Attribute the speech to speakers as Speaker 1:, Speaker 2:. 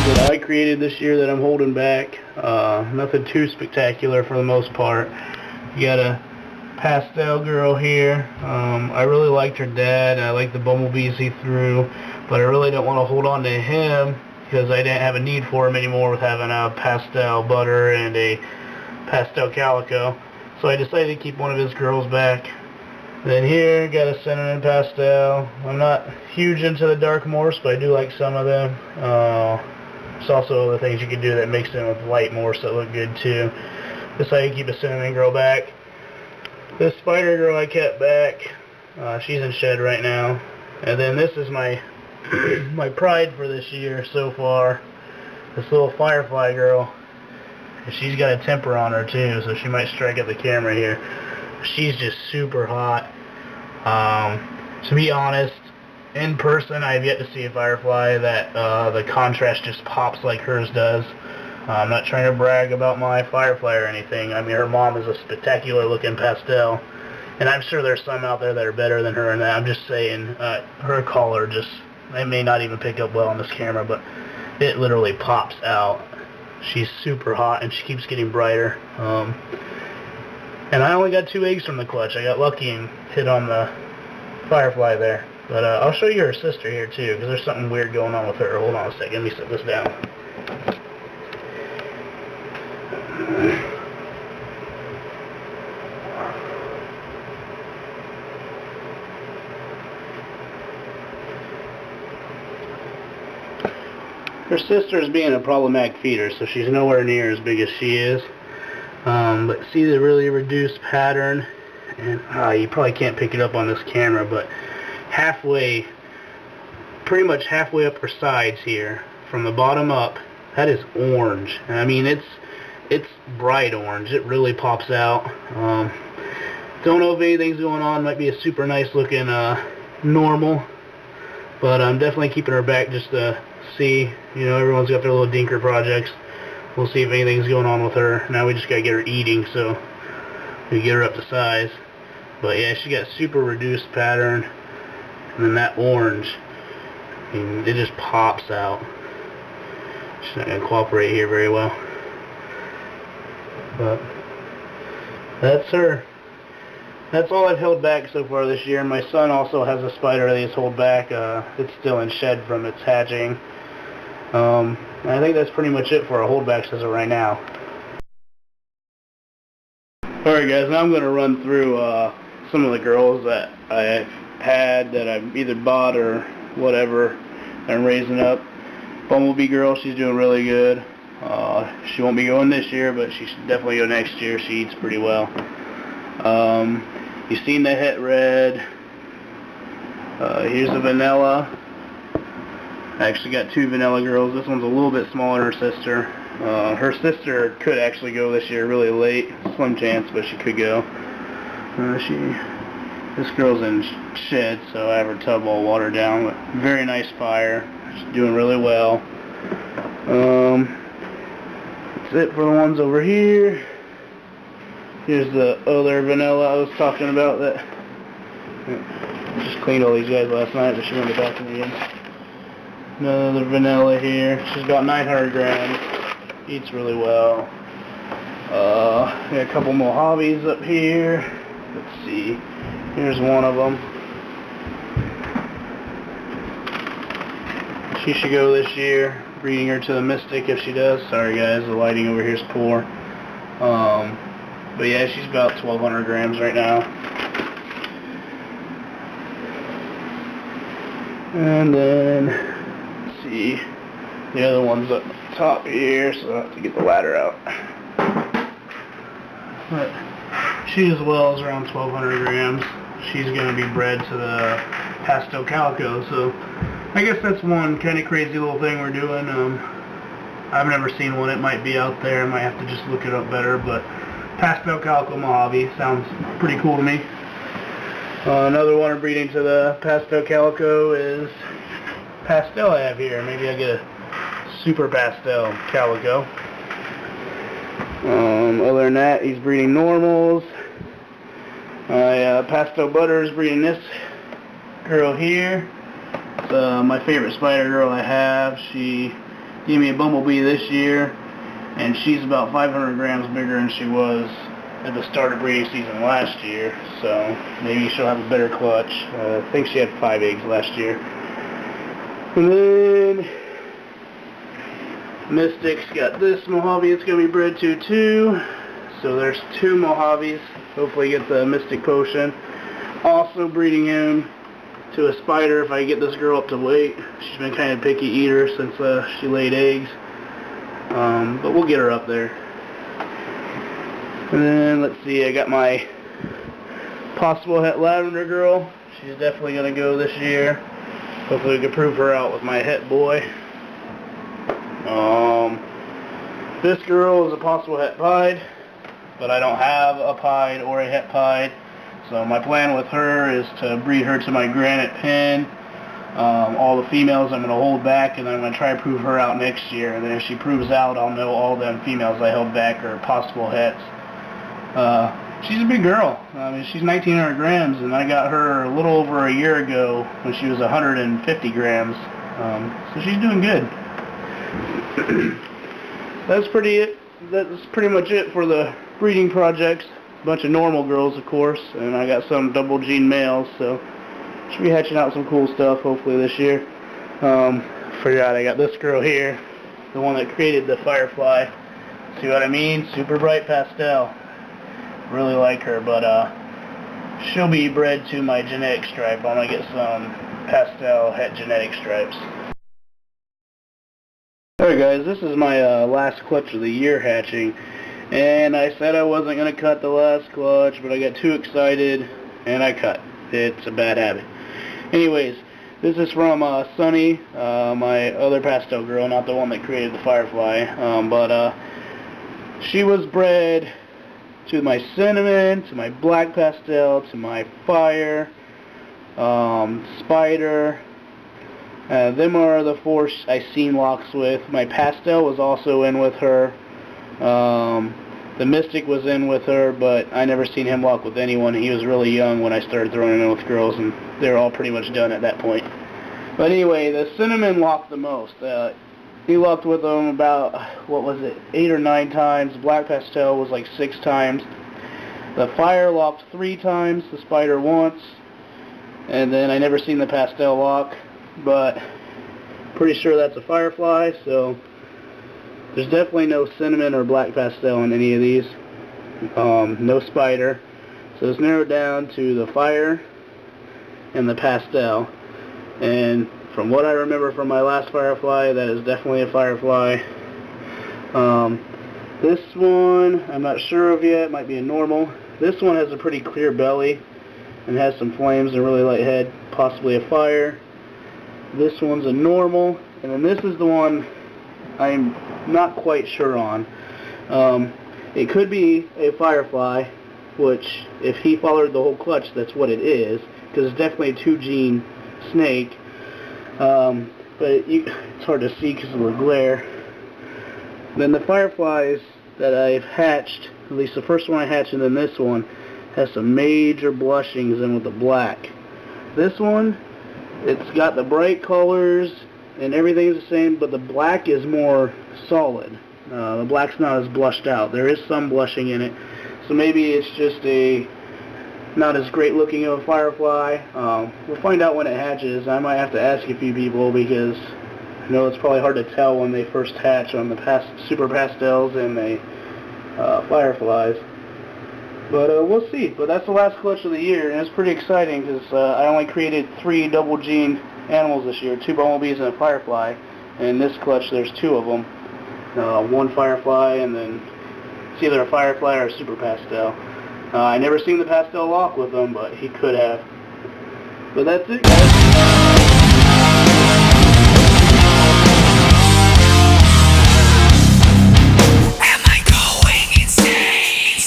Speaker 1: That I created this year that I'm holding back. Nothing too spectacular for the most part. You got a pastel girl here. I really liked her dad. I like the bumblebees he threw, but I really don't want to hold on to him because I didn't have a need for him anymore with having a pastel butter and a pastel calico. So I decided to keep one of his girls back. Then here, got a cinnamon pastel. I'm not huge into the dark morphs, but I do like some of them. There's also other things you can do that mix in with light morphs that look good too. Decided to keep a cinnamon girl back. This spider girl I kept back. She's in shed right now. And then this is my my pride for this year so far. This little firefly girl. And she's got a temper on her too, so she might strike at the camera here. She's just super hot. To be honest, in person I've yet to see a firefly that the contrast just pops like hers does. I'm not trying to brag about my firefly or anything. I mean, her mom is a spectacular looking pastel, and I'm sure there's some out there that are better than her in that. I'm just saying, her color just, it may not even pick up well on this camera, but it literally pops out. She's super hot and she keeps getting brighter. And I only got 2 eggs from the clutch. I got lucky and hit on the firefly there. But I'll show you her sister here too, because there's something weird going on with her. Hold on a second. Let me set this down. Her sister is being a problematic feeder, so she's nowhere near as big as she is. But see the really reduced pattern, and you probably can't pick it up on this camera, but pretty much halfway up her sides here, from the bottom up, that is orange. I mean, it's bright orange. It really pops out. Don't know if anything's going on. Might be a super nice looking normal, but I'm definitely keeping her back just to see. You know, everyone's got their little dinker projects. We'll see if anything's going on with her. Now we just gotta get her eating, so we get her up to size. But yeah, she got super reduced pattern, and then that orange, I mean, it just pops out. She's not gonna cooperate here very well. But that's her. That's all I've held back so far this year. My son also has a spider that he's held back. It's still in shed from its hatching. I think that's pretty much it for our holdbacks as of right now. Alright guys, now I'm going to run through some of the girls that I've had, that I've either bought or whatever, that I'm raising up. Bumblebee girl, she's doing really good. She won't be going this year, but she should definitely go next year. She eats pretty well. You've seen the Het Red. Here's a vanilla. I actually got 2 vanilla girls. This one's a little bit smaller than her sister. Her sister could actually go this year really late. Slim chance, but she could go. This girl's in shed, so I have her tub all watered down. But very nice fire. She's doing really well. That's it for the ones over here. Here's the other vanilla I was talking about that just cleaned all these guys last night, but she went back to me again. Another vanilla here. She's about 900 grams. Eats really well. Got a couple Mojaves up here. Let's see. Here's one of them. She should go this year. Breeding her to the Mystic if she does. Sorry guys, the lighting over here is poor. But yeah, she's about 1,200 grams right now. And then, let's see, the other one's up top here, so I have to get the ladder out. But she as well is around 1,200 grams. She's going to be bred to the pastel calico, so I guess that's one kind of crazy little thing we're doing. I've never seen one. It might be out there. I might have to just look it up better, but Pastel Calico Mojave. Sounds pretty cool to me. Another one I'm breeding to the Pastel Calico is Pastel I have here. Maybe I'll get a Super Pastel Calico. Other than that, he's breeding normals. My Pastel Butter is breeding this girl here. It's my favorite spider girl I have. She gave me a bumblebee this year, and she's about 500 grams bigger than she was at the start of breeding season last year, so maybe she'll have a better clutch. I think she had 5 eggs last year. And then Mystic's got this Mojave it's going to be bred to too. So there's 2 Mojaves. Hopefully get the Mystic Potion. Also breeding him to a spider if I get this girl up to weight. She's been kind of picky eater since she laid eggs. But we'll get her up there. And then let's see, I got my Possible Het Lavender girl. She's definitely going to go this year. Hopefully we can prove her out with my Het boy. This girl is a Possible Het Pied, but I don't have a Pied or a Het Pied. So my plan with her is to breed her to my Granite pen. All the females I'm going to hold back, and then I'm going to try to prove her out next year. And then if she proves out, I'll know all them females I held back are Possible Hets. She's a big girl. I mean, she's 1,900 grams, and I got her a little over a year ago when she was 150 grams. So she's doing good. That's pretty much it for the breeding projects. A bunch of normal girls, of course, and I got some double gene males, so should be hatching out some cool stuff hopefully this year. Forgot I got this girl here, the one that created the Firefly. See what I mean? Super bright pastel. Really like her, but she'll be bred to my genetic stripe. I'm gonna get some pastel Het genetic stripes. Alright guys, this is my last clutch of the year hatching, and I said I wasn't going to cut the last clutch, but I got too excited and I cut. It's a bad habit. Anyways, this is from Sunny, my other pastel girl, not the one that created the Firefly, but she was bred to my Cinnamon, to my Black Pastel, to my Fire, Spider. Them are the 4 I seen locks with. My Pastel was also in with her. The Mystic was in with her, but I never seen him lock with anyone. He was really young when I started throwing him in with girls, and they were all pretty much done at that point. But anyway, the Cinnamon locked the most. He locked with them about, 8 or 9 times. Black Pastel was like 6 times. The Fire locked 3 times. The Spider once. And then I never seen the Pastel lock. But pretty sure that's a Firefly, so there's definitely no Cinnamon or Black Pastel in any of these. No Spider. So it's narrowed down to the Fire and the Pastel. And from what I remember from my last Firefly, that is definitely a Firefly. This one, I'm not sure of yet. Might be a normal. This one has a pretty clear belly and has some flames and a really light head. Possibly a Fire. This one's a normal, and then this is the one I'm not quite sure on. It could be a Firefly, which if he followed the whole clutch, that's what it is, because it's definitely a 2-gene snake. But it's hard to see because of the glare. Then the Fireflies that I've hatched, at least the first one I hatched and then this one, has some major blushings in with the black. This one, it's got the bright colors and everything's the same, but the black is more solid. The black's not as blushed out. There is some blushing in it, so maybe it's just a not as great looking of a Firefly. We'll find out when it hatches. I might have to ask a few people because I know it's probably hard to tell when they first hatch on the Super Pastels and the Fireflies. But we'll see. But that's the last clutch of the year, and it's pretty exciting because I only created 3 double gene animals this year, 2 bumblebees and a Firefly. And in this clutch, there's 2 of them. 1 Firefly, and then it's either a Firefly or a Super Pastel. I never seen the Pastel lock with them, but he could have. But that's it, guys.